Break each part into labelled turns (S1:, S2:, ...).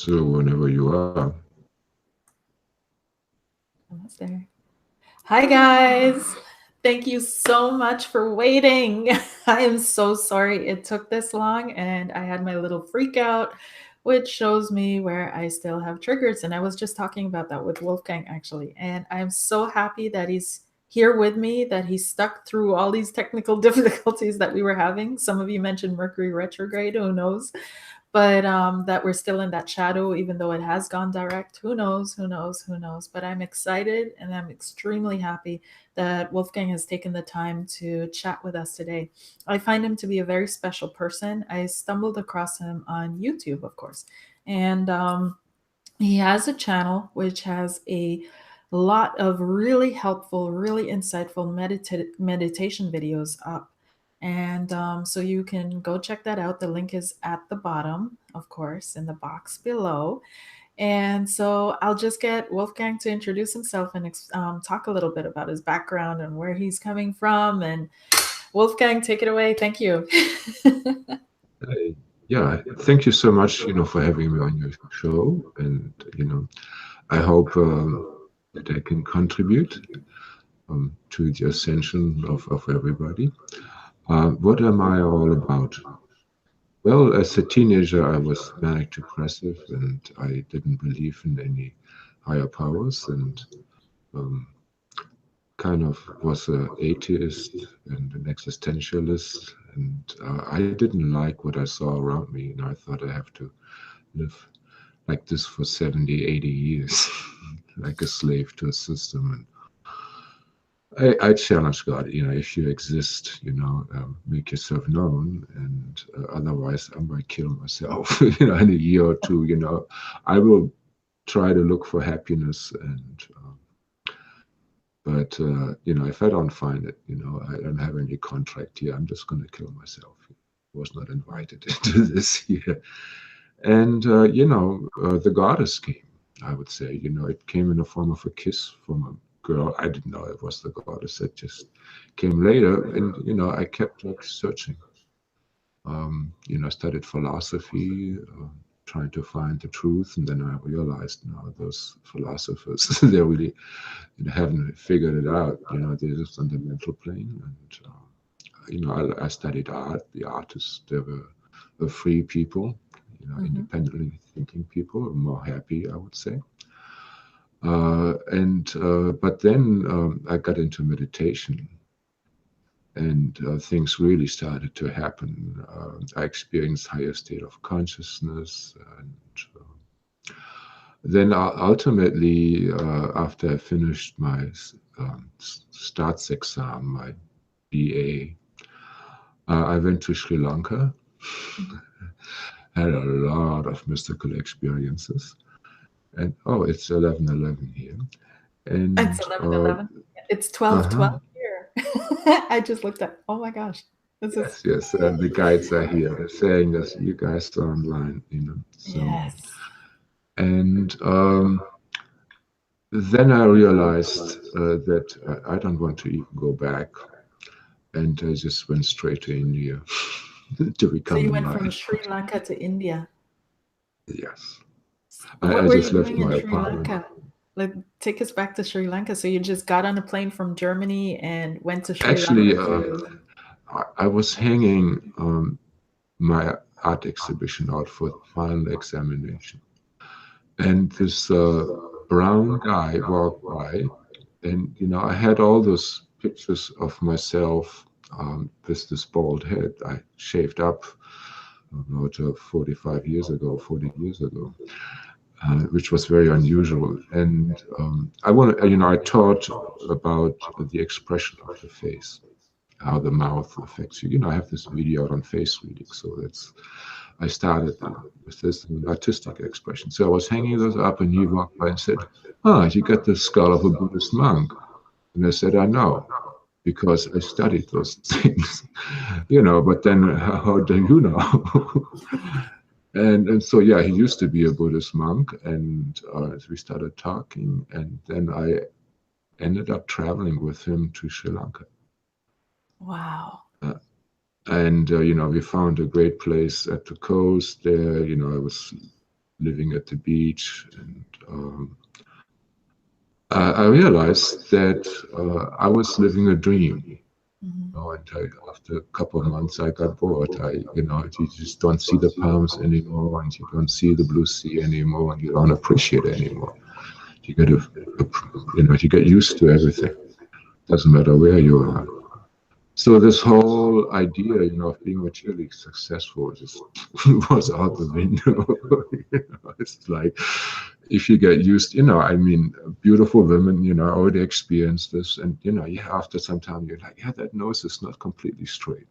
S1: So whenever you are.
S2: Almost there. Hi, guys. Thank you so much for waiting. I am so sorry it took this long, and I had my little freak out, which shows me where I still have triggers. And I was just talking about that with Wolfgang, actually. And I'm so happy that he's here with me, that he stuck through all these technical difficulties that we were having. Some of you mentioned Mercury retrograde, who knows? But that we're still in that shadow, even though it has gone direct. Who knows? Who knows? Who knows? But I'm excited and I'm extremely happy that Wolfgang has taken the time to chat with us today. I find him to be a very special person. I stumbled across him on YouTube, of course, and he has a channel which has a lot of really helpful, really insightful meditation videos up. And so you can go check that out. The link is at the bottom, of course, in the box below. And so I'll just get Wolfgang to introduce himself and talk a little bit about his background and where he's coming from. And Wolfgang, take it away. Thank you.
S1: Yeah, thank you so much, for having me on your show. And, I hope that I can contribute to the ascension of everybody. What am I all about? Well, as a teenager, I was manic depressive and I didn't believe in any higher powers, and kind of was an atheist and an existentialist. And I didn't like what I saw around me. And I thought I have to live like this for 70, 80 years, like a slave to a system. And I challenge God, if you exist, make yourself known, and otherwise I might kill myself, in a year or two, I will try to look for happiness. And but if I don't find it, I don't have any contract here, I'm just going to kill myself. I was not invited into this here. And the goddess came, I would say. It came in the form of a kiss from a girl. I didn't know it was the goddess. It just came later. And I kept like searching. I studied philosophy, trying to find the truth, and then I realized now those philosophers, they really haven't figured it out. They're just on the mental plane. And I studied art. The artists, they were free people, independently thinking people, more happy, I would say. But then I got into meditation, and things really started to happen. I experienced higher state of consciousness, and then ultimately, after I finished my STARTS exam, my BA, I went to Sri Lanka. Had a lot of mystical experiences. And it's 11:11 here. And
S2: it's 11:11. It's 12:12 here. I just looked at. Oh my gosh!
S1: Yes. The guides are here. They're saying that you guys are online. So,
S2: yes.
S1: And then I realized that I don't want to even go back, and I just went straight to India to become.
S2: So you went from Sri Lanka to India.
S1: Yes.
S2: What were you doing in Sri Lanka? Like, take us back to Sri Lanka. So you just got on a plane from Germany and went to Sri Lanka.
S1: Actually, I was hanging my art exhibition out for the final examination. And this brown guy walked by, and I had all those pictures of myself with this bald head. I shaved up about 45 years ago, 40 years ago, which was very unusual. And I taught about the expression of the face, how the mouth affects you. I have this video out on face reading, so I started with this artistic expression. So I was hanging those up, and he walked by and said, you got the skull of a Buddhist monk. And I said, I know, because I studied those things, but then how do you know? and so, yeah, he used to be a Buddhist monk, and we started talking, and then I ended up traveling with him to Sri Lanka.
S2: Wow.
S1: And we found a great place at the coast there. I was living at the beach, and I realized that I was living a dream. And after a couple of months, I got bored. You just don't see the palms anymore, and you don't see the blue sea anymore, and you don't appreciate it anymore. You get you get used to everything. Doesn't matter where you are. So this whole idea, of being materially successful just was out the window. It's like if you get used, I mean, beautiful women, already experienced this, and after some time, you're like, yeah, that nose is not completely straight.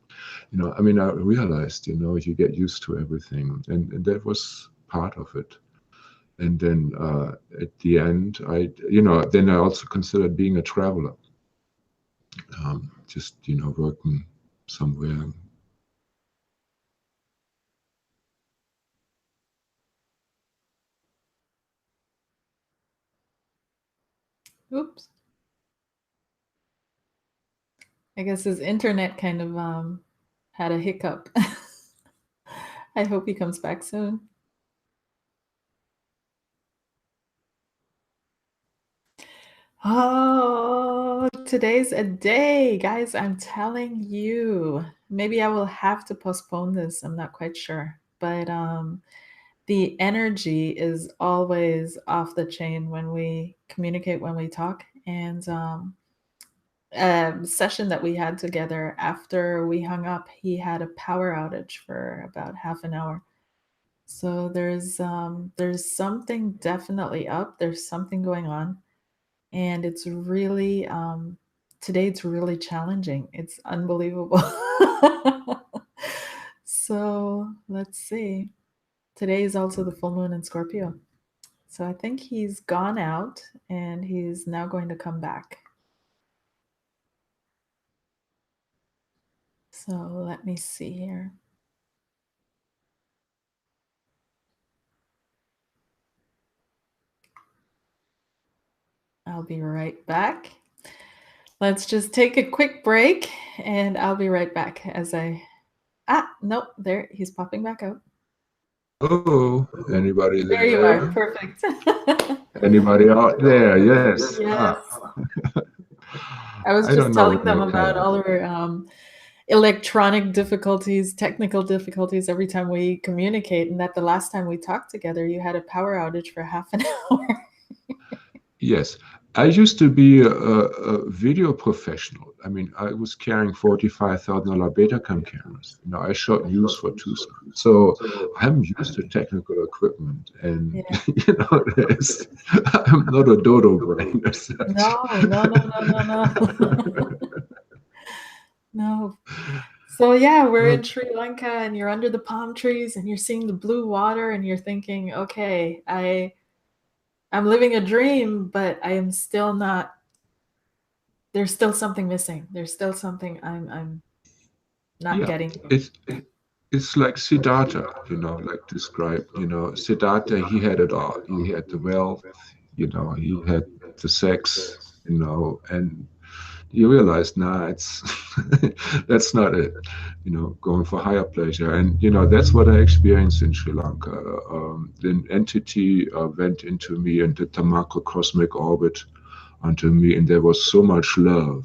S1: I mean, I realized, you get used to everything, and that was part of it. And then at the end, then I also considered being a traveler. Just working somewhere.
S2: Oops. I guess his internet kind of had a hiccup. I hope he comes back soon. Oh, today's a day, guys. I'm telling you. Maybe I will have to postpone this. I'm not quite sure. But the energy is always off the chain when we communicate, when we talk. And a session that we had together, after we hung up, he had a power outage for about half an hour. So there's something definitely up. There's something going on, and it's really today it's really challenging. It's unbelievable. So let's see. Today is also the full moon in Scorpio. So I think he's gone out and he's now going to come back. So let me see here. I'll be right back. Let's just take a quick break and I'll be right back as nope, there, he's popping back out.
S1: Oh, anybody there?
S2: There you are, perfect.
S1: Anybody out there? Yes.
S2: Yes. I was just telling them about all our electronic difficulties, technical difficulties every time we communicate, and that the last time we talked together, you had a power outage for half an hour.
S1: Yes. I used to be a video professional. I mean, I was carrying $45,000 Betacam cameras. I shot news for Tucson. So I'm used to technical equipment. And,
S2: Yeah.
S1: I'm not a dodo brain as such.
S2: No. No. So yeah, we're in Sri Lanka and you're under the palm trees and you're seeing the blue water and you're thinking, okay, I'm living a dream, but I am still not. There's still something missing. There's still something I'm not getting.
S1: It's like Siddhartha, like described. Siddhartha, he had it all. He had the wealth, he had the sex, and you realize, it's that's not it. Going for higher pleasure, and that's what I experienced in Sri Lanka. An entity went into me and did the macrocosmic orbit onto me, and there was so much love.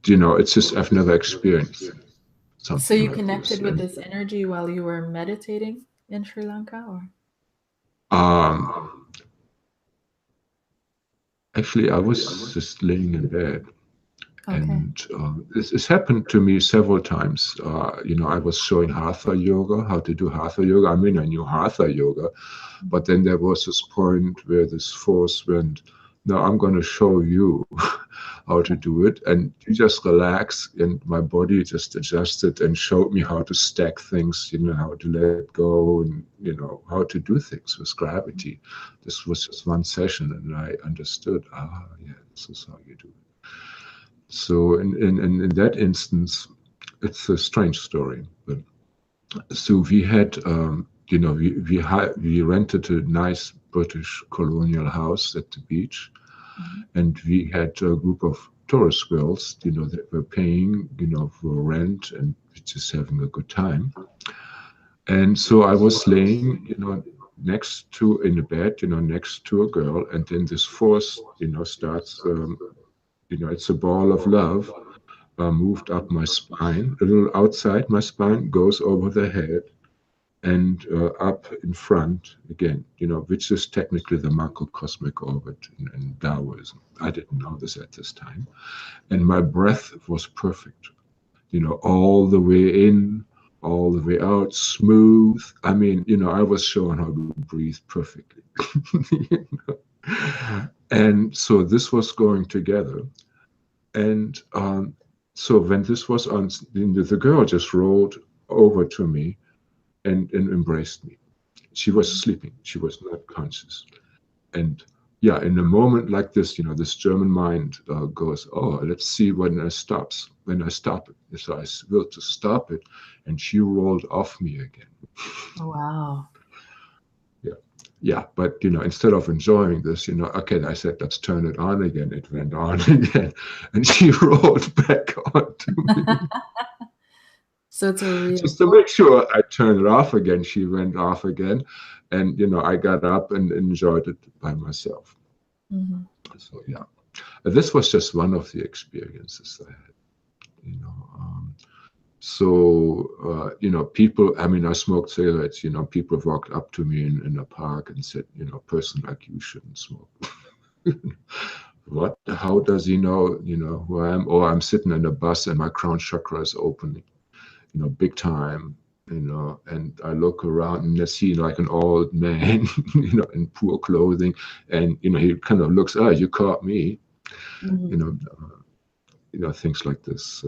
S1: It's just I've never experienced something.
S2: So you connected with this energy while you were meditating in Sri Lanka, or?
S1: Actually, I was just laying in bed.
S2: Okay.
S1: And this happened to me several times. I was showing hatha yoga, how to do hatha yoga. I mean, I knew hatha yoga, but then there was this point where this force went, no, I'm going to show you how to do it. And you just relax, and my body just adjusted and showed me how to stack things, how to let go, and, how to do things with gravity. This was just one session, and I understood, yeah, this is how you do it. So in that instance, it's a strange story. But so we had, we rented a nice British colonial house at the beach, and we had a group of tourist girls, that were paying, for rent and just having a good time. And so I was laying, next to in a bed, next to a girl, and then this force, starts, it's a ball of love, moved up my spine, a little outside my spine, goes over the head, and up in front again, which is technically the macrocosmic orbit in Taoism. I didn't know this at this time. And my breath was perfect, all the way in, all the way out, smooth. I mean, I was shown how to breathe perfectly. you And so this was going together. And so when this was on, the girl just rolled over to me and embraced me. She was sleeping. She was not conscious. And yeah, in a moment like this, this German mind goes, oh, let's see when it stops. When I stop it. So I will to stop it, and she rolled off me again.
S2: Wow.
S1: Yeah, but instead of enjoying this, okay, I said, let's turn it on again. It went on again, and she rolled back onto me.
S2: So it's a real
S1: Just to make sure I turned it off again, she went off again, and I got up and enjoyed it by myself.
S2: Mm-hmm.
S1: So yeah, this was just one of the experiences I had. So people. I mean, I smoked cigarettes. People walked up to me in a park and said, "Person like you shouldn't smoke." What? How does he know? Who I am? Or I'm sitting in a bus and my crown chakra is opening. Big time, and I look around and I see like an old man, in poor clothing, and he kind of looks, you caught me,
S2: Mm-hmm.
S1: Things like this.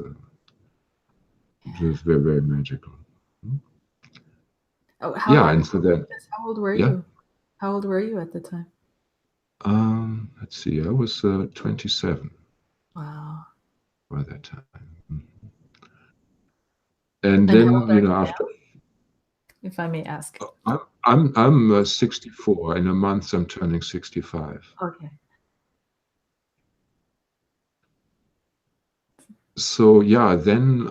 S1: It was very, very magical.
S2: Oh,
S1: Yeah, and so then,
S2: how old were
S1: yeah.
S2: you? How old were you at the time?
S1: Let's see, I was 27.
S2: Wow.
S1: By that time. And
S2: And how
S1: then,
S2: old are you
S1: after,
S2: now, if I may ask?
S1: I'm 64. In a month, I'm turning 65.
S2: Okay.
S1: So yeah, then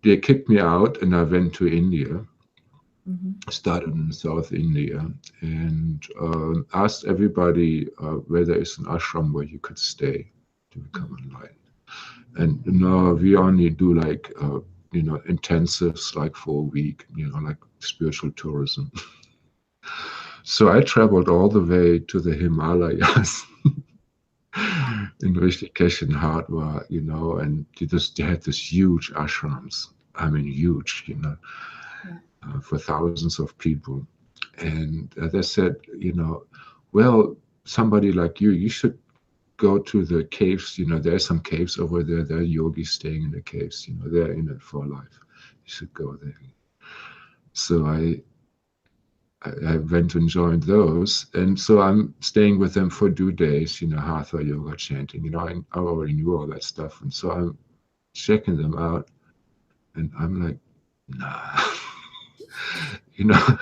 S1: they kicked me out, and I went to India.
S2: Mm-hmm.
S1: Started in South India, and asked everybody where there is an ashram where you could stay to become enlightened. And we only do like intensives, like for a week, like spiritual tourism. So I traveled all the way to the Himalayas in Rishikesh and Hardwar, and they had this huge ashrams. I mean, huge, for thousands of people. And they said, well, somebody like you should go to the caves. There are some caves over there. There are yogis staying in the caves. They're in it for life. You should go there. So I went and joined those, and so I'm staying with them for 2 days. Hatha yoga, chanting. I already knew all that stuff, and so I'm checking them out, and I'm like, nah, you know.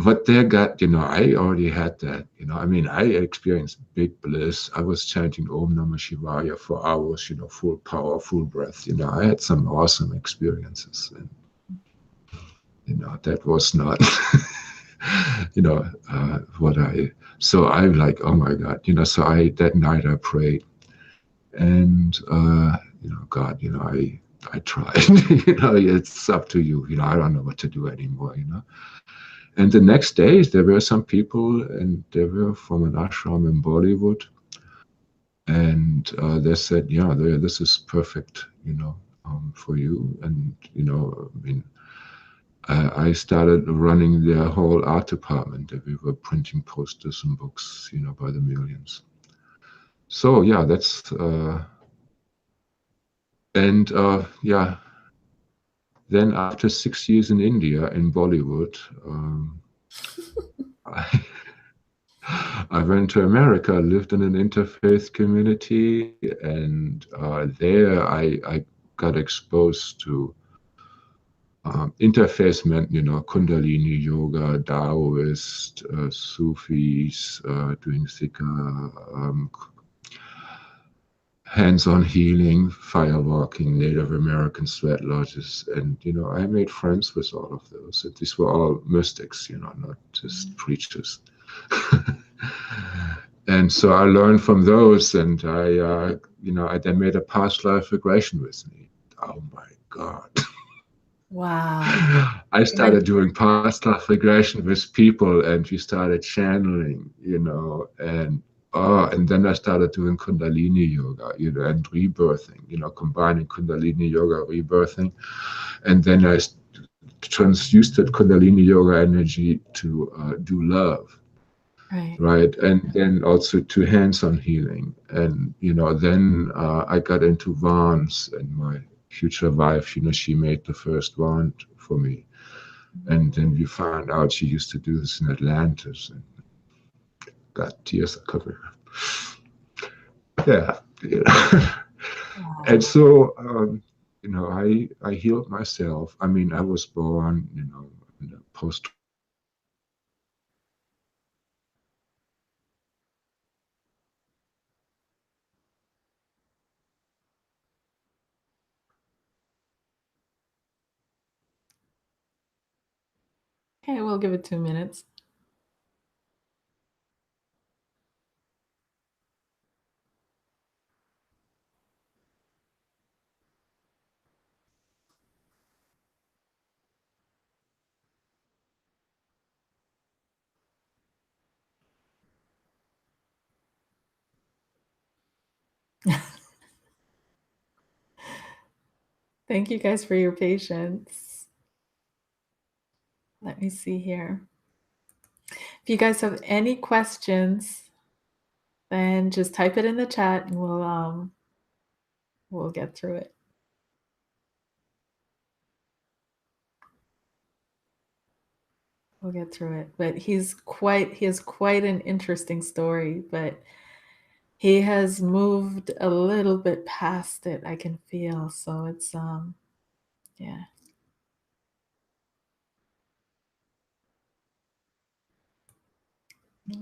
S1: What they got, I already had that. I mean, I experienced big bliss. I was chanting Om Namah Shivaya for hours, full power, full breath. I had some awesome experiences. And, that was not, what so I'm like, oh my God, so that night I prayed. And, God, I tried, it's up to you. I don't know what to do anymore, And the next day, there were some people, and they were from an ashram in Bollywood, and they said, "Yeah, this is perfect, for you." And I mean, I started running their whole art department. We were printing posters and books, by the millions. So yeah, that's and yeah. Then after 6 years in India in Bollywood. I went to America, lived in an interfaith community, and there I got exposed to interfaith meant, Kundalini yoga, Taoist, Sufis, doing Sikha, hands-on healing, firewalking, Native American sweat lodges, and I made friends with all of those. And these were all mystics, not just preachers. And so I learned from those, and they made a past life regression with me. Oh my God.
S2: Wow.
S1: I started doing past life regression with people, and we started channeling, and then I started doing Kundalini yoga, and rebirthing, combining Kundalini yoga, rebirthing, and then I transused that Kundalini yoga energy to do love, right, and then also to hands-on healing, and then I got into wands, and my future wife, she made the first wand for me. And then we found out she used to do this in Atlantis, and got tears coming. Yeah. And so, I healed myself. I mean, I was born, in a post.
S2: Okay, we'll give it 2 minutes. Thank you guys for your patience. Let me see here. If you guys have any questions, then just type it in the chat and we'll get through it. We'll get through it. But he has quite an interesting story, but he has moved a little bit past it, I can feel. So it's yeah.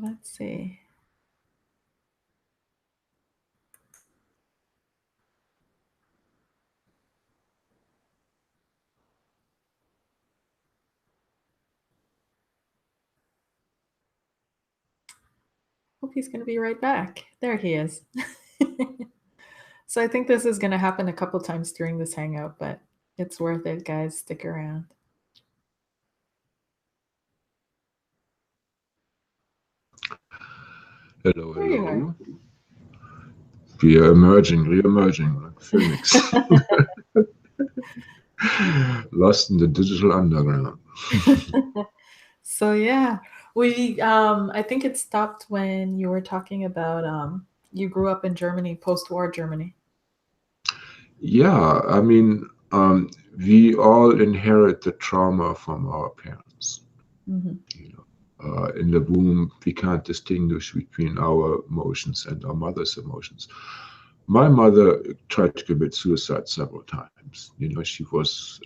S2: Let's see. Hope he's going to be right back. There he is. So I think this is going to happen a couple times during this hangout, but it's worth it, guys. Stick around.
S1: Hello, hello. We are re-emerging like Phoenix. Lost in the digital underground.
S2: So yeah, we I think it stopped when you were talking about you grew up in Germany, post-war Germany.
S1: Yeah, I mean, we all inherit the trauma from our parents. In the womb, we can't distinguish between our emotions and our mother's emotions. My mother tried to commit suicide several times. She was,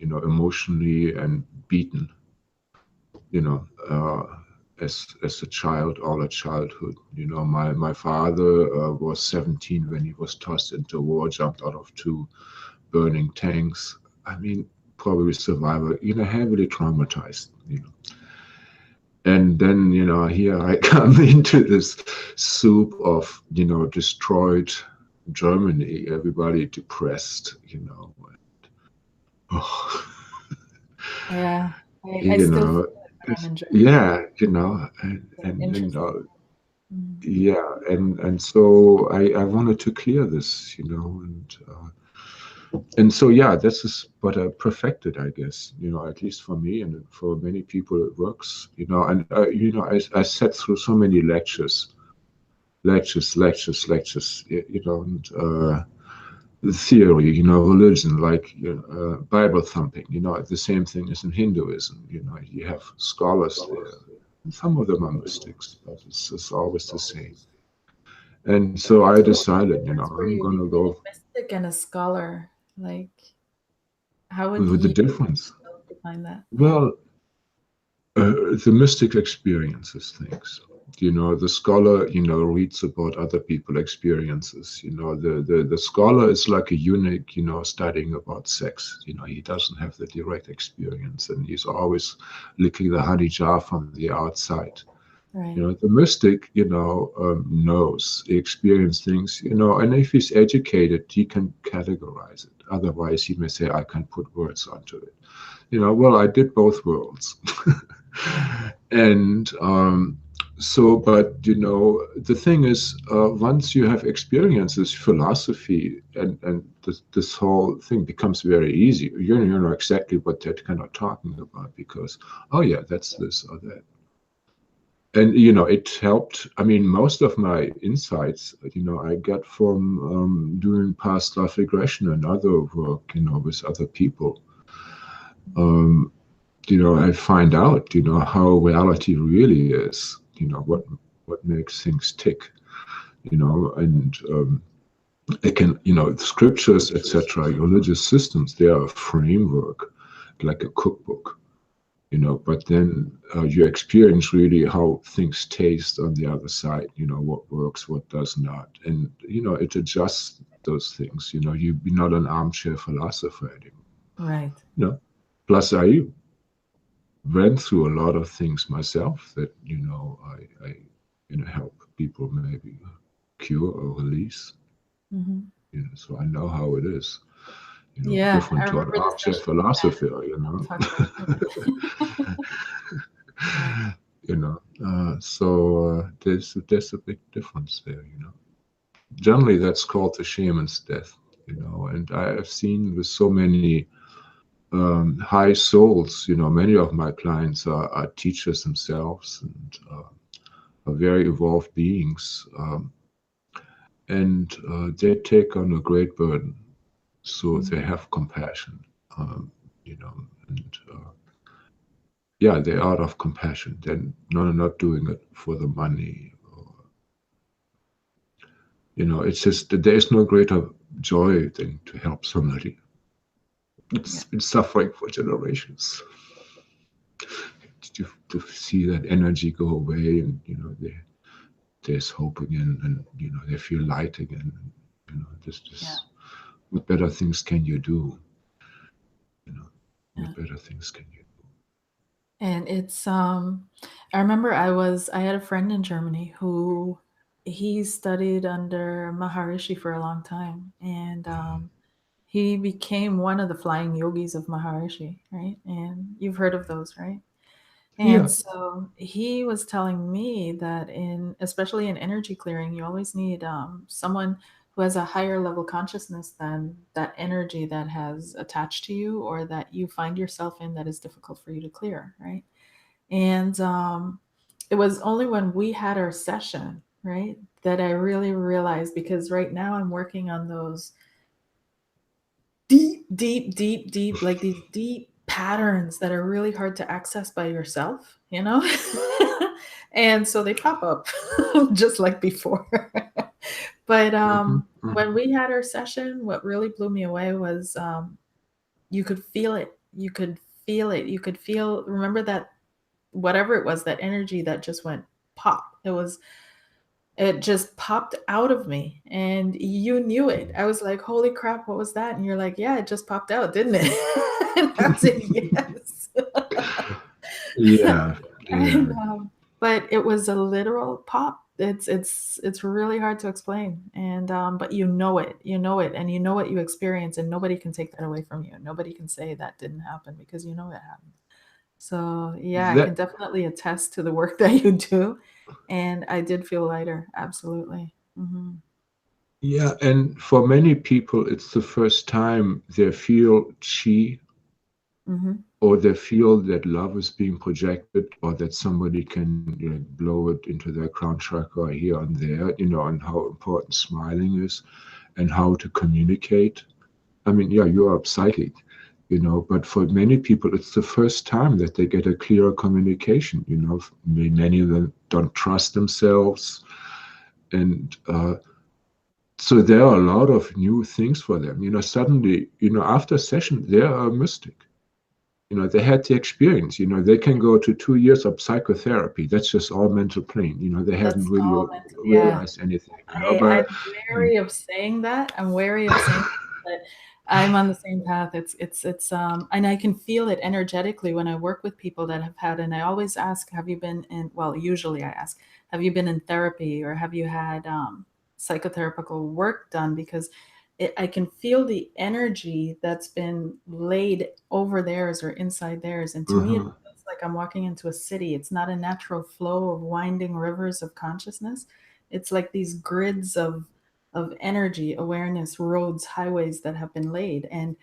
S1: emotionally and beaten, as a child, all her childhood. My father was 17 when he was tossed into war, jumped out of 2 burning tanks. I mean, probably survivor, heavily traumatized, And then, here I come into this soup of, destroyed Germany, everybody depressed, oh.
S2: Yeah, I still
S1: yeah, yeah, and so I wanted to clear this, and so yeah, this is what I perfected, I guess, at least for me, and for many people it works, and I sat through so many lectures, and the theory, religion, like Bible thumping, the same thing as in Hinduism, you have scholars there. Some of them are mystics, but it's always the same. And so I decided, I'm gonna go.
S2: Mystic and a scholar, like, how would
S1: With the
S2: you
S1: difference?
S2: define that?
S1: Well, the mystic experiences things, The scholar, reads about other people's experiences. The scholar is like a eunuch, studying about sex. He doesn't have the direct experience, and he's always licking the honey jar from the outside.
S2: Right.
S1: The mystic, knows, he experienced things, and if he's educated, he can categorize it. Otherwise, he may say, I can put words onto it. Well, I did both worlds. And so, but the thing is, once you have experiences, philosophy, and this whole thing becomes very easy. You know exactly what they're kind of talking about, because, oh yeah, that's this or that. And it helped. I mean, most of my insights, I got from doing past life regression and other work, with other people. I find out, how reality really is, what makes things tick, and it can, scriptures, etc., religious systems, they are a framework, like a cookbook, but then you experience really how things taste on the other side, what works, what does not. And, it adjusts those things, you're not an armchair philosopher anymore.
S2: Right.
S1: Plus I went through a lot of things myself that I help people maybe cure or release.
S2: Mm-hmm.
S1: So I know how it is.
S2: Yeah,
S1: Different
S2: I
S1: to an
S2: remember the
S1: armchair
S2: session we had
S1: philosopher.
S2: talking about. Yeah.
S1: So there's a big difference there. Generally, that's called the shaman's death. And I have seen with so many high souls. Many of my clients are teachers themselves and are very evolved beings, and they take on a great burden. So they have compassion, and yeah, they're out of compassion. They're not doing it for the money. It's just that there's no greater joy than to help somebody. It's been suffering for generations. To see that energy go away, and there's hope again, and they feel light again. This what better things can you do? What better things can you do?
S2: And it's I remember I had a friend in Germany who he studied under Maharishi for a long time, and he became one of the flying yogis of Maharishi, right? And you've heard of those, right? And
S1: Yeah.
S2: so he was telling me that especially in energy clearing, you always need someone who has a higher level consciousness than that energy that has attached to you or that you find yourself in that is difficult for you to clear, right? And it was only when we had our session, right, that I really realized, because right now I'm working on those deep, like these deep patterns that are really hard to access by yourself, and so they pop up just like before. But when we had our session, what really blew me away was you could feel it. You could feel it. You could feel, remember that whatever it was, that energy that just went pop. It just popped out of me, and you knew it. I was like, holy crap, what was that? And you're like, yeah, it just popped out, didn't it? And I was like, yes.
S1: Yeah.
S2: And, but it was a literal pop. It's really hard to explain, and but you know it, and you know what you experience, and nobody can take that away from you. Nobody can say that didn't happen, because you know it happened. So yeah, I can definitely attest to the work that you do, and I did feel lighter, absolutely. Mm-hmm.
S1: Yeah, and for many people, it's the first time they feel chi,
S2: Mm-hmm.
S1: or they feel that love is being projected, or that somebody can blow it into their crown chakra here and there, and how important smiling is, and how to communicate. I mean, yeah, you are psychic, but for many people, it's the first time that they get a clearer communication. Many of them don't trust themselves, and so there are a lot of new things for them. Suddenly, after session, they are a mystic. they had the experience. They can go to 2 years of psychotherapy. That's just all mental plane. They haven't
S2: That's
S1: really
S2: all mental. Yeah.
S1: realized anything.
S2: I'm
S1: But
S2: wary of saying that. I'm wary of saying that I'm on the same path. And I can feel it energetically when I work with people that have had, and I always ask, have you been in, well, usually I ask, have you been in therapy or have you had psychotherapical work done? Because I can feel the energy that's been laid over theirs or inside theirs. And to me, it feels like I'm walking into a city. It's not a natural flow of winding rivers of consciousness. It's like these grids of energy, awareness, roads, highways that have been laid. And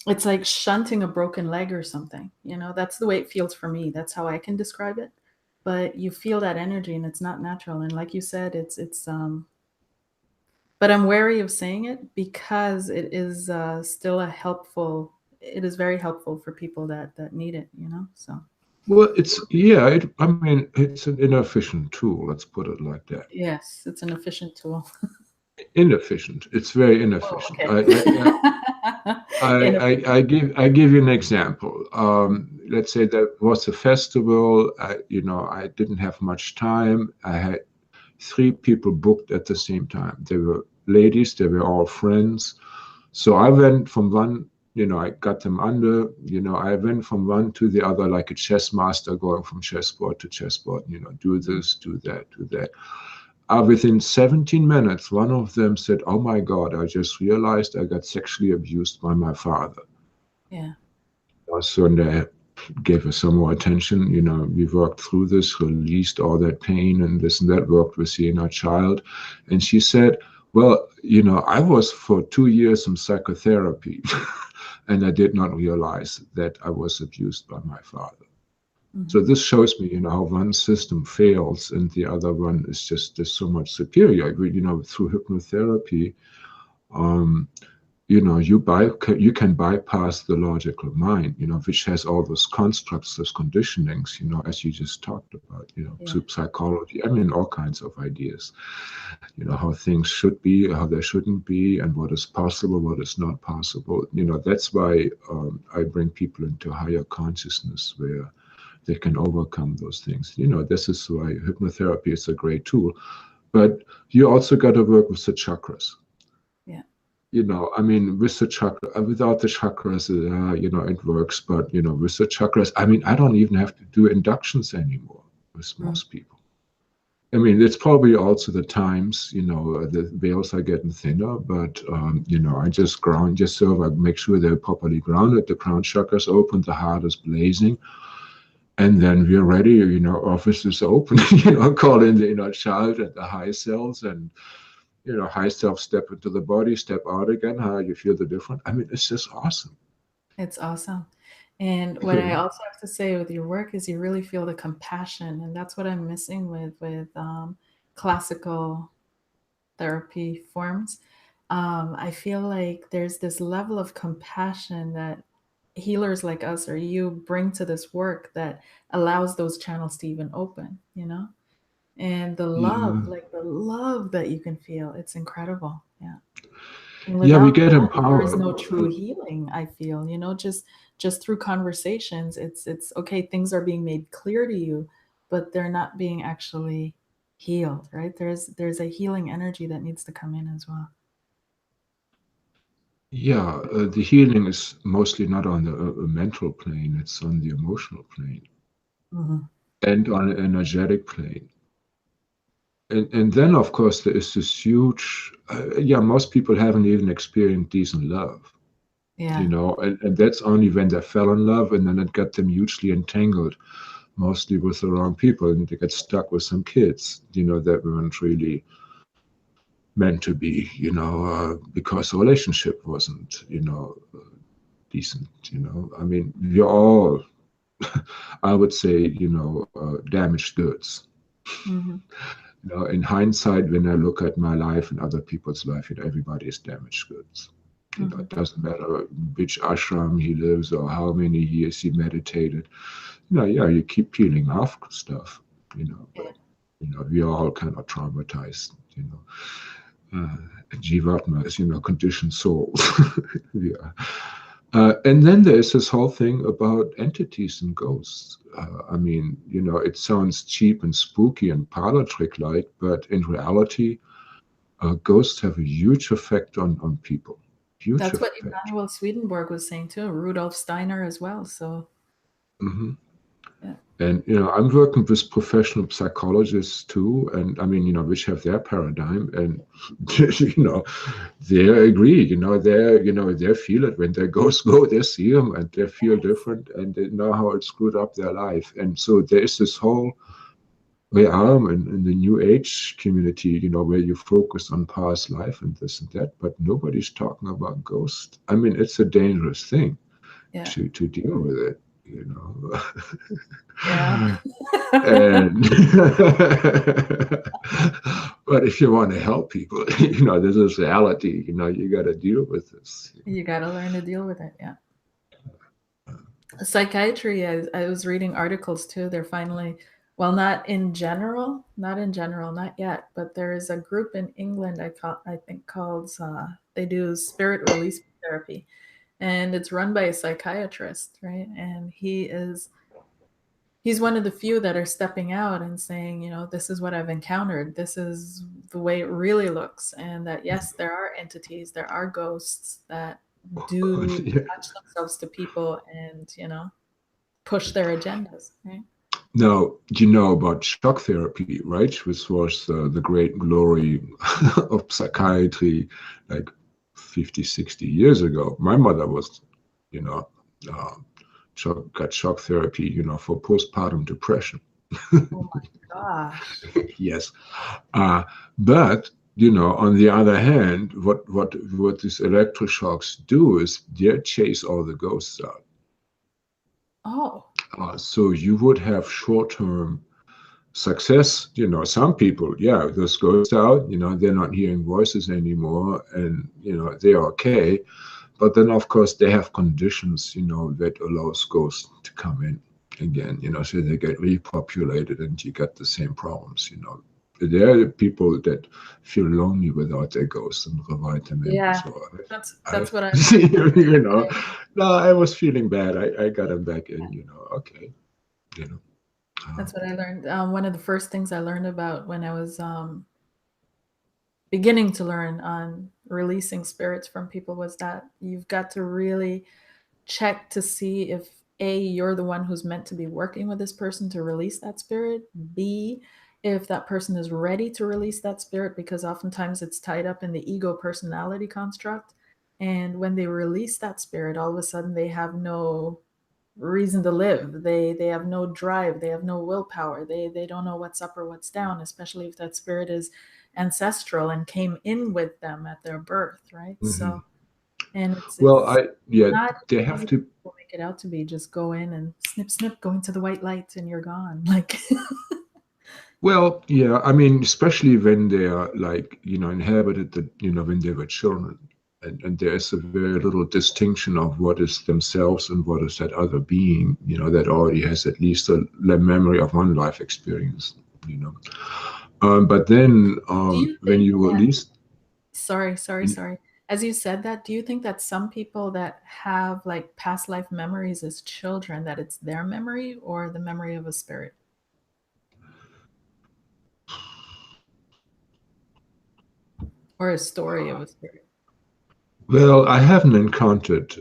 S2: it's like shunting a broken leg or something. That's the way it feels for me. That's how I can describe it. But you feel that energy and it's not natural. And like you said, it's but I'm wary of saying it because it is still it is very helpful for people that need it, so.
S1: well, I mean, it's an inefficient tool. Let's put it like that.
S2: Yes, it's an efficient tool.
S1: Inefficient. It's very
S2: Oh,
S1: inefficient.
S2: okay.
S1: I give you an example. Let's say there was a festival. I didn't have much time. I had 3 people booked at the same time. They were ladies. They were all friends. So I went from one. I got them under. I went from one to the other like a chess master, going from chessboard to chessboard. Do this, do that, do that. Within 17 minutes, one of them said, "Oh my God, I just realized I got sexually abused by my father."
S2: Yeah.
S1: So they gave us some more attention. We worked through this, released all that pain and this and that, worked with the inner child. And she said, "Well, I was for 2 years in psychotherapy and I did not realize that I was abused by my father." So this shows me, how one system fails and the other one is just so much superior. Through hypnotherapy, you can bypass the logical mind, which has all those constructs, those conditionings, as you just talked about, psychology. I mean, all kinds of ideas, how things should be, how they shouldn't be, and what is possible, what is not possible. That's why I bring people into higher consciousness where they can overcome those things. This is why hypnotherapy is a great tool. But you also got to work with the chakras.
S2: Yeah.
S1: I mean, with the chakra, without the chakras, it works. But, with the chakras, I mean, I don't even have to do inductions anymore with most people. I mean, it's probably also the times, the veils are getting thinner, but, I just ground yourself. I make sure they're properly grounded. The crown chakra's open, the heart is blazing. And then we're ready, office is open, call in the inner child and the high selves and, high self step into the body, step out again. How you feel the difference. I mean, it's just awesome.
S2: It's awesome. And what I also have to say with your work is you really feel the compassion. And that's what I'm missing with classical therapy forms. I feel like there's this level of compassion that healers like us or you bring to this work that allows those channels to even open, and the love that you can feel, it's incredible. Yeah. And without
S1: we get
S2: that, there is
S1: empowered.
S2: no true healing, I feel, just through conversations, it's okay, things are being made clear to you, but they're not being actually healed, right? There's a healing energy that needs to come in as well.
S1: Yeah, the healing is mostly not on the mental plane, it's on the emotional plane and on an energetic plane. And then, of course, there is this huge, most people haven't even experienced decent love,
S2: Yeah.
S1: And that's only when they fell in love and then it got them hugely entangled, mostly with the wrong people, and they get stuck with some kids, that weren't really meant to be, because the relationship wasn't, decent, I mean, we're all, I would say, damaged goods. In hindsight, when I look at my life and other people's life, everybody is damaged goods. It doesn't matter which ashram he lives or how many years he meditated. You keep peeling off stuff, but, we are all kind of traumatized, Jivatmas, conditioned souls. And then there's this whole thing about entities and ghosts. I mean, it sounds cheap and spooky and parlor trick like, but in reality, ghosts have a huge effect on people. Huge
S2: That's what
S1: effect.
S2: Emanuel Swedenborg was saying too, Rudolf Steiner as well. So,
S1: Hmm.
S2: yeah.
S1: And I'm working with professional psychologists too, and I mean, which have their paradigm, and they agree. They feel it when their ghosts go. They see them, and they feel different, and they know how it screwed up their life. And so there is this whole realm in the New Age community, where you focus on past life and this and that, but nobody's talking about ghosts. I mean, it's a dangerous thing
S2: Yeah.
S1: to deal with it.
S2: Yeah.
S1: And but if you want to help people, this is reality. You got to deal with this.
S2: You got to learn to deal with it. Yeah. Psychiatry, I was reading articles too. They're finally, well, not in general, not yet, but there is a group in England I think called, they do spirit release therapy, and it's run by a psychiatrist, right? And he's one of the few that are stepping out and saying, this is what I've encountered. This is the way it really looks. And that, yes, there are entities, there are ghosts that do
S1: Yeah.
S2: attach themselves to people and, push their agendas, right?
S1: Now, you know about shock therapy, right? Which was the great glory of psychiatry like 50, 60 years ago. My mother was, you know, uh, got shock therapy, for postpartum depression.
S2: Oh my gosh.
S1: Yes. But, on the other hand, what these electroshocks do is they chase all the ghosts out.
S2: Oh.
S1: So you would have short-term success. Some people, yeah, those ghosts out, they're not hearing voices anymore, and they're okay. But then of course they have conditions, that allows ghosts to come in again, so they get repopulated and you get the same problems. There are people that feel lonely without their ghosts and invite them in.
S2: Yeah.
S1: So
S2: That's what I
S1: no, I was feeling bad. I got him back in, okay. you know
S2: That's what I learned. One of the first things I learned about when I was beginning to learn on releasing spirits from people was that you've got to really check to see if A, you're the one who's meant to be working with this person to release that spirit. B, if that person is ready to release that spirit, because oftentimes it's tied up in the ego personality construct. And when they release that spirit, all of a sudden they have no reason to live. They have no drive, they have no willpower, they don't know what's up or what's down, especially if that spirit is ancestral and came in with them at their birth, right?
S1: hmm
S2: So, and
S1: Well,
S2: it's
S1: yeah,
S2: not
S1: they
S2: as
S1: have
S2: easy as
S1: to.
S2: people make it out to be. Just go in and snip snip, go into the white light and you're gone. Like
S1: Well, yeah, I mean, especially when they are like, inhabited the, when they were children. And there is a very little distinction of what is themselves and what is that other being, that already has at least a memory of one life experience, you know. But then
S2: do you
S1: when
S2: think
S1: you
S2: that,
S1: release,
S2: sorry. As you said that, do you think that some people that have like past life memories as children, that it's their memory or the memory of a spirit? Or a story of a spirit?
S1: well, I haven't encountered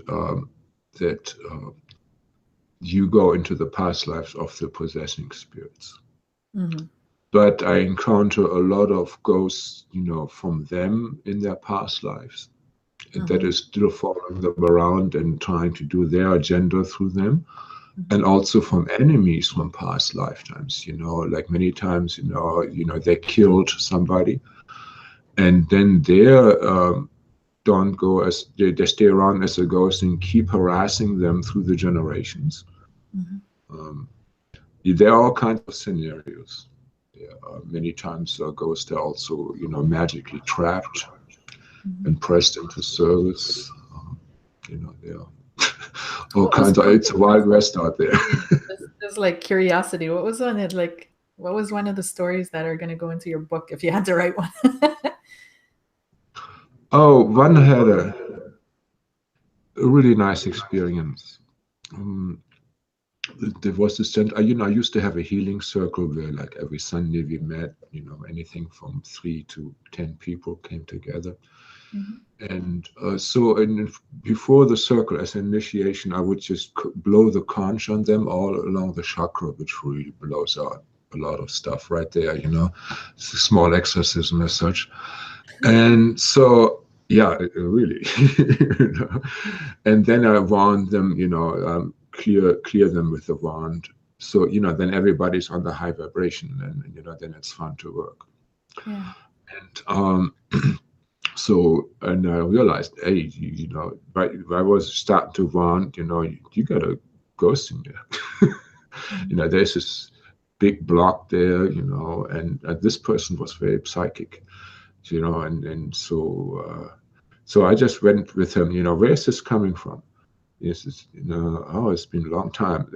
S1: that you go into the past lives of the possessing spirits.
S2: Mm-hmm.
S1: But I encounter a lot of ghosts, from them in their past lives, and that
S2: Mm-hmm.
S1: is still following them around and trying to do their agenda through them,
S2: Mm-hmm.
S1: and also from enemies from past lifetimes. Like many times, they killed somebody, and then don't go as they stay around as a ghost and keep harassing them through the generations.
S2: Mm-hmm.
S1: Um, there are all kinds of scenarios. Yeah, many times ghosts are also, magically trapped
S2: Mm-hmm.
S1: and pressed into service. There are all
S2: What was
S1: kinds of.
S2: one of
S1: It's a wild west out there.
S2: this like curiosity? What was on it like? What was one of the stories that are going to go into your book if you had to write one?
S1: Oh, one had a a really nice experience. Um, there was this, I used to have a healing circle where, like, every Sunday we met. Anything from 3 to 10 people came together.
S2: Mhm.
S1: And before the circle, as an initiation, I would just blow the conch on them all along the chakra, which really blows out a lot of stuff right there. It's a small exorcism as such. And so, yeah, really. And then I wand them, clear them with the wand. So, then everybody's on the high vibration, and, then it's fun to work.
S2: Yeah.
S1: And and I realized, hey, I was starting to want, you got a ghost in there. There's this big block there, and this person was very psychic, and so I just went with him, where's this coming from? Yes, oh, it's been a long time,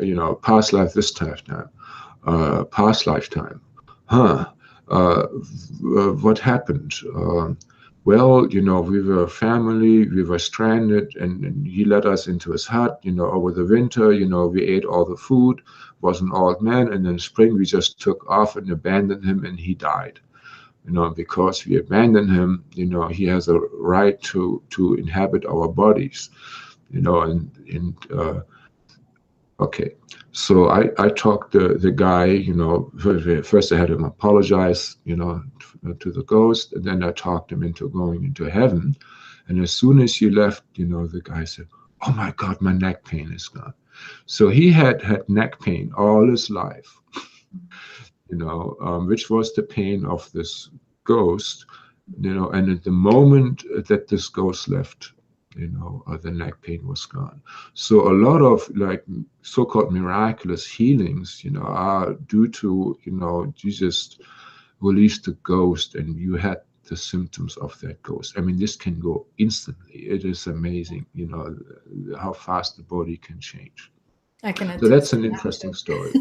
S1: past life, this lifetime, past lifetime, huh? What happened? Well, we were a family, we were stranded, and he let us into his hut, over the winter, we ate all the food, was an old man, and in spring we just took off and abandoned him, and he died. Because we abandoned him, he has a right to inhabit our bodies, okay. So I talked the guy, first I had him apologize, to the ghost, and then I talked him into going into heaven. And as soon as he left, the guy said, "Oh my God, my neck pain is gone." So he had neck pain all his life, which was the pain of this ghost, and at the moment that this ghost left, the neck pain was gone. So a lot of, like, so-called miraculous healings, are due to, you just released the ghost and you had the symptoms of that ghost. I mean, this can go instantly. It is amazing, how fast the body can change.
S2: I can
S1: So that's
S2: attest
S1: an
S2: to that
S1: interesting
S2: too.
S1: story.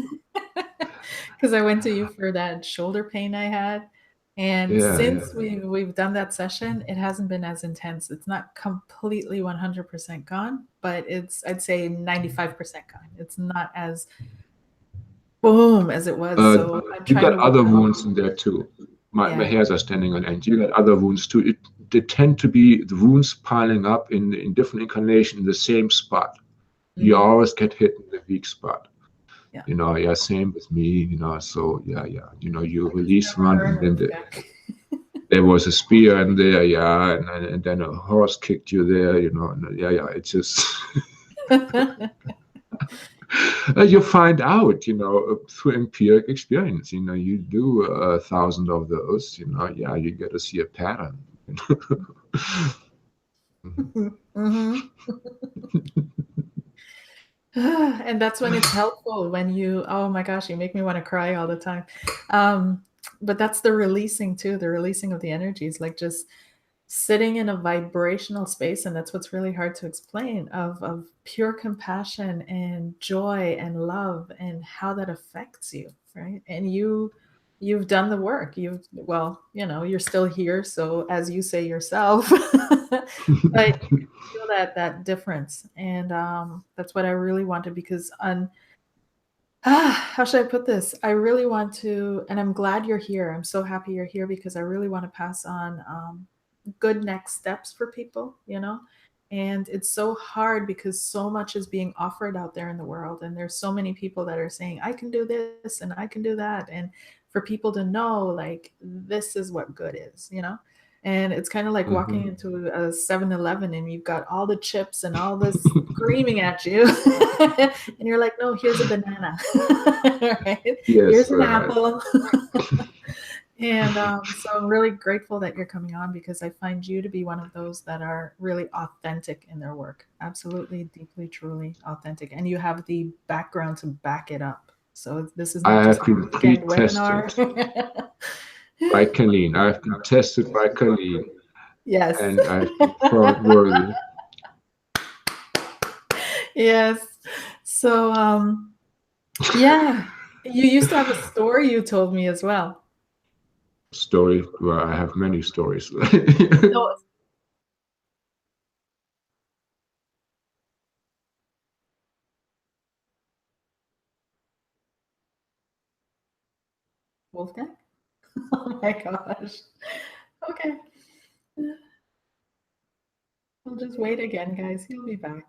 S2: Because I went to you for that shoulder pain I had. And
S1: Yeah, yeah.
S2: since we've done that session, it hasn't been as intense. It's not completely 100% gone, but it's, I'd say, 95% gone. It's not as boom as it was.
S1: Uh,
S2: So I'm
S1: you
S2: trying
S1: got
S2: to work
S1: other
S2: on,
S1: wounds in there too. My
S2: yeah.
S1: hairs are standing on end. You got other wounds too. They tend to be the wounds piling up in different incarnations in the same spot. You
S2: Hmm.
S1: always get hit in the weak spot.
S2: Yeah.
S1: Yeah, same with me. So yeah, yeah. You
S2: Like it's
S1: release
S2: never
S1: one, and
S2: burn,
S1: then
S2: Wolfgang.
S1: there was a spear in there, yeah, and then a horse kicked you there, and, yeah, yeah. It's just you find out, through empiric experience. You do 1,000 of those, yeah, you get to see a pattern.
S2: Hmm. And that's when it's helpful when you, oh my gosh, you make me want to cry all the time. Um, but that's the releasing too, the releasing of the energies, like just sitting in a vibrational space. And that's what's really hard to explain, of pure compassion and joy and love and how that affects you, right? And you've done the work. Well, you're still here, so as you say yourself, but feel that difference. And that's what I really wanted, because how should I put this? I really want to, and I'm glad you're here. I'm so happy you're here, because I really want to pass on good next steps for people, and it's so hard because so much is being offered out there in the world, and there's so many people that are saying I can do this and I can do that, and for people to know, like, this is what good is. And it's kind of like walking
S1: Mhm.
S2: into a 7-Eleven and you've got all the chips and all this screaming at you. And you're like, no, here's a banana. Right?
S1: Yes,
S2: Here's an
S1: right.
S2: apple. And so I'm really grateful that you're coming on, because I find you to be one of those that are really authentic in their work. Absolutely, deeply, truly authentic. And you have the background to back it up. So this is
S1: I
S2: not just
S1: have
S2: a
S1: been
S2: weekend
S1: pre-tested
S2: webinar.
S1: by Karleen. I have been tested by Karleen,
S2: Yes.
S1: and I've been found worthy.
S2: Yes. So yeah, you used to have a story you told me as well.
S1: Story. Well, I have many stories.
S2: No, Wolfgang? Oh my gosh. Okay. We'll just wait again, guys. He'll be back.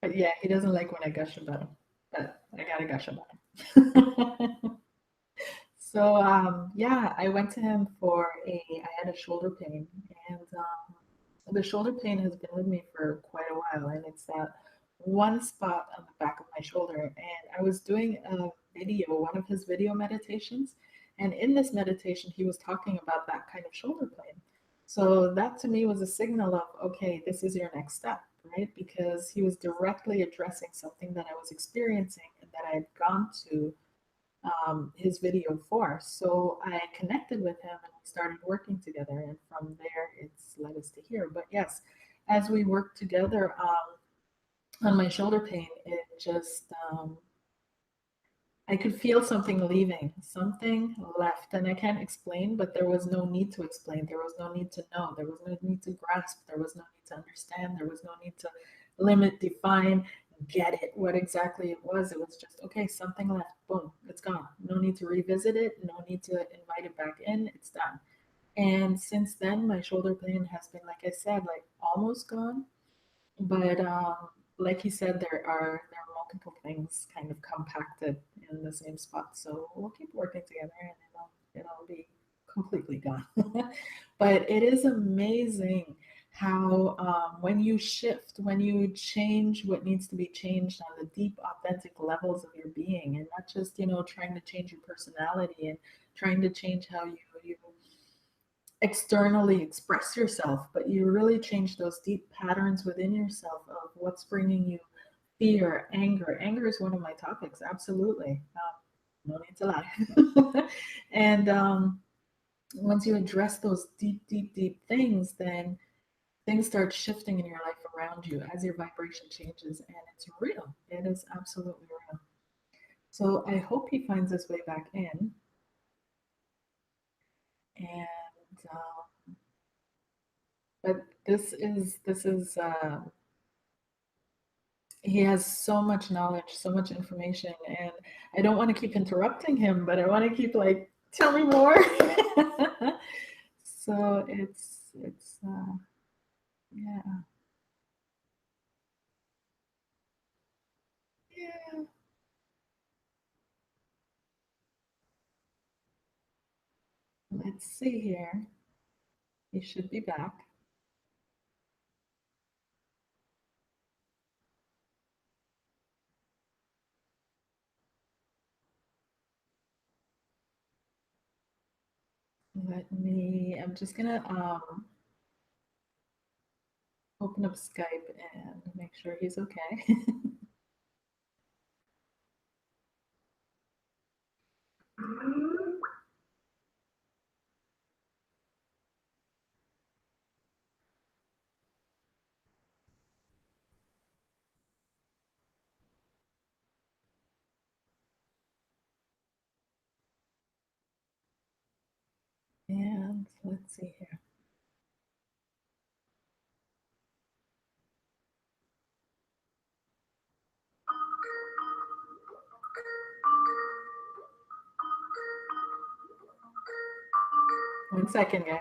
S2: But yeah, he doesn't like when I gush about him. But I gotta gush about him. So yeah, I went to him for I had a shoulder pain, and the shoulder pain has been with me for quite a while, and it's that one spot on the back of my shoulder. And I was doing a video, one of his video meditations, and in this meditation, he was talking about that kind of shoulder pain. So that to me was a signal of, okay, this is your next step, right? Because he was directly addressing something that I was experiencing and that I had gone to his video for. So I connected with him and we started working together. And from there, it's led us to here. But yes, as we worked together on my shoulder pain, it just, I could feel something leaving, something left. And I can't explain, but there was no need to explain. There was no need to know. There was no need to grasp. There was no need to understand. There was no need to limit, define, get it, what exactly it was. It was just, okay, something left. Boom, it's gone. No need to revisit it. No need to invite it back in. It's done. And since then, my shoulder pain has been, like I said, like almost gone. But like you said, there are multiple things kind of compacted in the same spot. So we'll keep working together, and it'll be completely gone. But it is amazing how when you shift, when you change what needs to be changed on the deep, authentic levels of your being, and not just trying to change your personality and trying to change how you externally express yourself, but you really change those deep patterns within yourself of what's bringing you fear, anger. Anger is one of my topics, absolutely. No need to lie. And once you address those deep, deep, deep things, then things start shifting in your life around you as your vibration changes, and it's real. It is absolutely real. So I hope he finds his way back in. And but this is he has so much knowledge, so much information, and I don't want to keep interrupting him, but I want to keep like, tell me more. So it's yeah, yeah. Let's see here. He should be back. I'm just gonna open up Skype and make sure he's okay. And let's see here. One second, guys.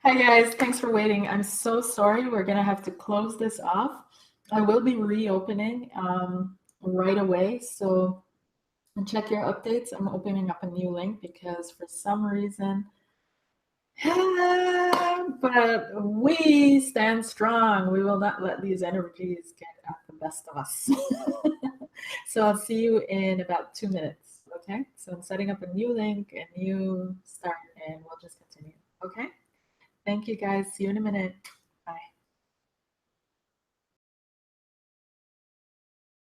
S2: Hi guys, thanks for waiting. I'm so sorry. We're gonna have to close this off. I will be reopening right away. So check your updates. I'm opening up a new link because for some reason, but we stand strong. We will not let these energies get at the best of us. So I'll see you in about 2 minutes. Okay. So I'm setting up a new link, a new start, and we'll just continue. Okay. Thank you guys. See you in a minute.